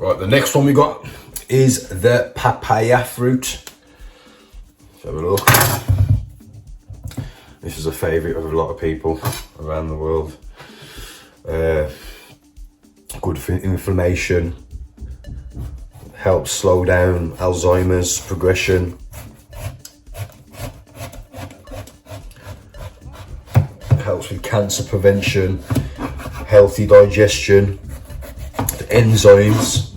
Right, the next one we got is the papaya fruit. Let's have a look. This is a favourite of a lot of people around the world. Good for inflammation, helps slow down Alzheimer's progression, helps with cancer prevention, healthy digestion, the enzymes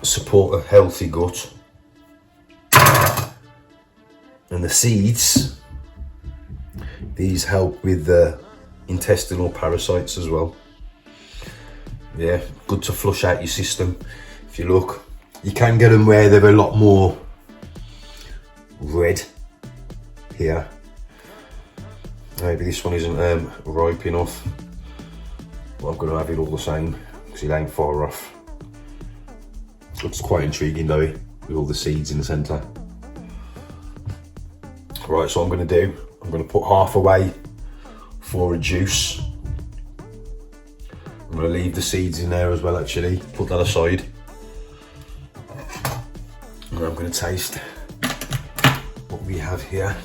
support a healthy gut, and the seeds, these help with the intestinal parasites as well. Yeah, good to flush out your system. If you look, you can get them where they're a lot more red here. Maybe this one isn't ripe enough, but I'm gonna have it all the same because it ain't far off. Looks quite intriguing though, with all the seeds in the centre. Right, so I'm gonna put half away for a juice. I'm going to leave the seeds in there as well actually, put that aside. And I'm going to taste what we have here.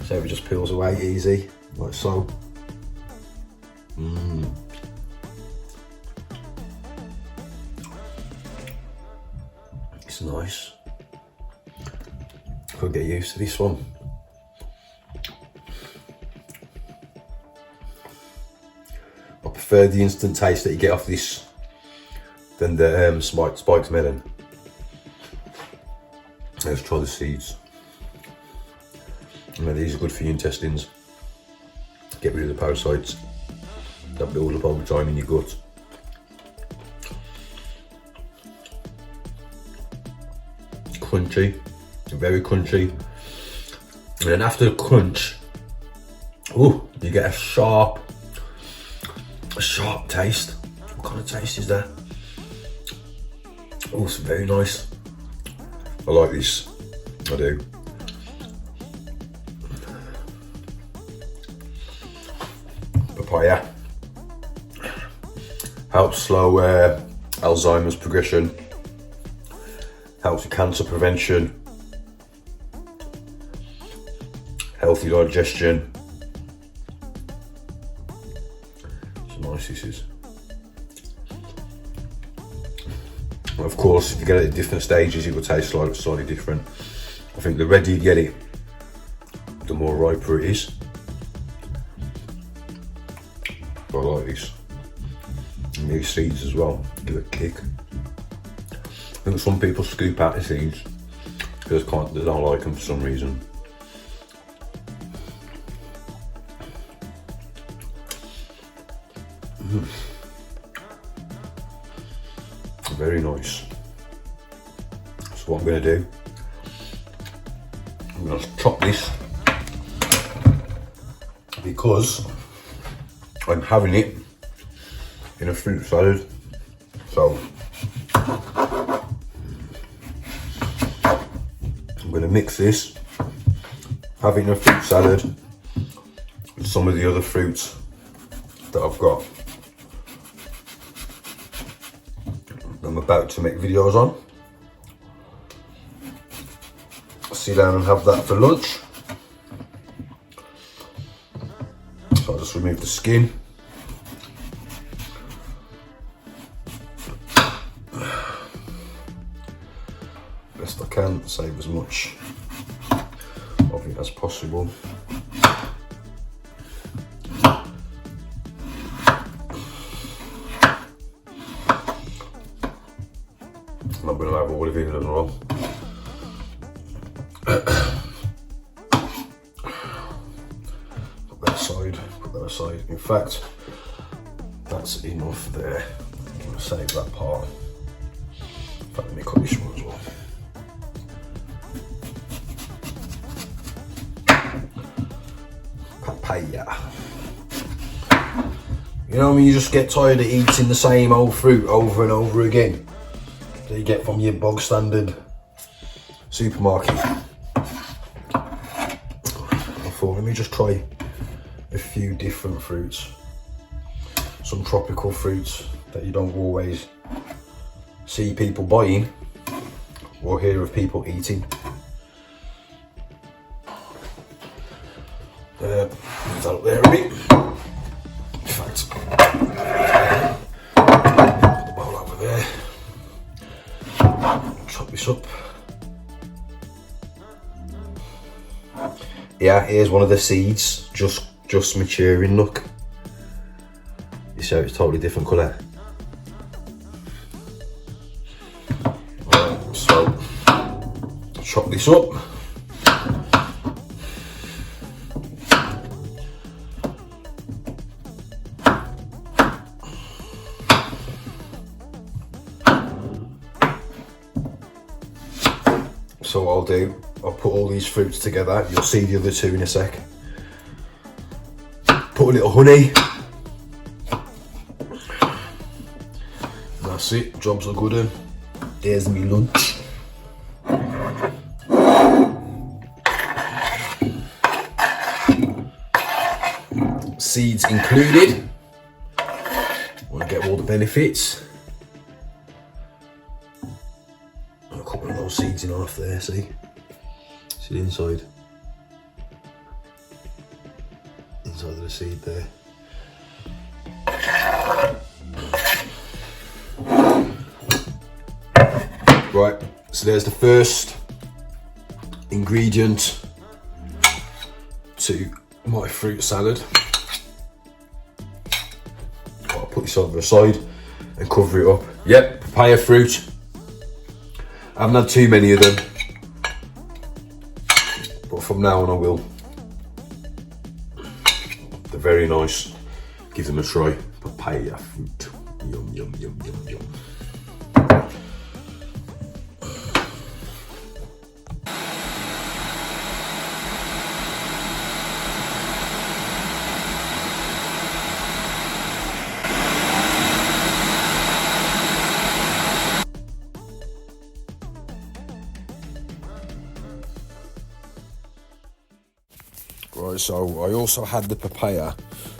So it just peels away easy, like so. It's nice. Could get used to this one. I prefer the instant taste that you get off this than the spiked melon. Let's try the seeds. You know, these are good for your intestines. Get rid of the parasites that build up over time in your gut. Crunchy, very crunchy. And then after the crunch, you get a sharp taste. What kind of taste is that? Oh, it's very nice. I like this, I do. Papaya helps slow Alzheimer's progression, helps with cancer prevention, healthy digestion. It's nice, this is. Of course, if you get it at different stages, it will taste slightly different. I think the redder you get it, the more riper it is. But I like this. And these seeds as well, give it a kick. I think some people scoop out the seeds because they don't like them for some reason. Very nice. So what I'm going to do, I'm going to chop this because I'm having it in a fruit salad. So I'm going to mix this, have it in a fruit salad with some of the other fruits that I've got. I'm about to make videos on. Sit down and have that for lunch. So I'll just remove the skin. Best I can, save as much of it as possible. I'm going to have all of it as well. Put that aside. In fact, that's enough there. I'm going to save that part. In fact, let me cut this one as well. Papaya. You know when you just get tired of eating the same old fruit over and over again? That you get from your bog standard supermarket. I thought, let me just try a few different fruits. Some tropical fruits that you don't always see people buying or hear of people eating. Move that up there a bit. In fact, put the bowl over there. Chop this up. Yeah, here's one of the seeds, just maturing, look. You see how it's totally different colour. Right, so, chop this up. So what I'll do, I'll put all these fruits together. You'll see the other two in a sec. Put a little honey. That's it, jobs are good. Here's me lunch. Seeds included. Want to get all the benefits. A couple of those seeds in half there, see? See the inside? Inside of the seed there. Right, so there's the first ingredient to my fruit salad. I'll put this over the side and cover it up. Yep, papaya fruit. I haven't had too many of them, but from now on I will. They're very nice. Give them a try. Papaya fruit. Yum, yum, yum, yum, yum. Right, so I also had the papaya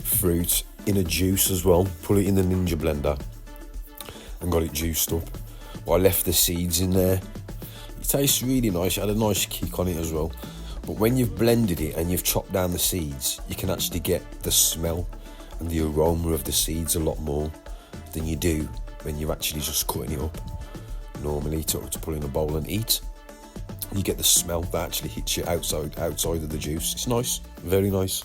fruit in a juice as well. Put it in the Ninja blender and got it juiced up. But I left the seeds in there. It tastes really nice. It had a nice kick on it as well. But when you've blended it and you've chopped down the seeds, you can actually get the smell and the aroma of the seeds a lot more than you do when you're actually just cutting it up normally to put in a bowl and eat. You get the smell that actually hits you outside of the juice. It's nice, very nice.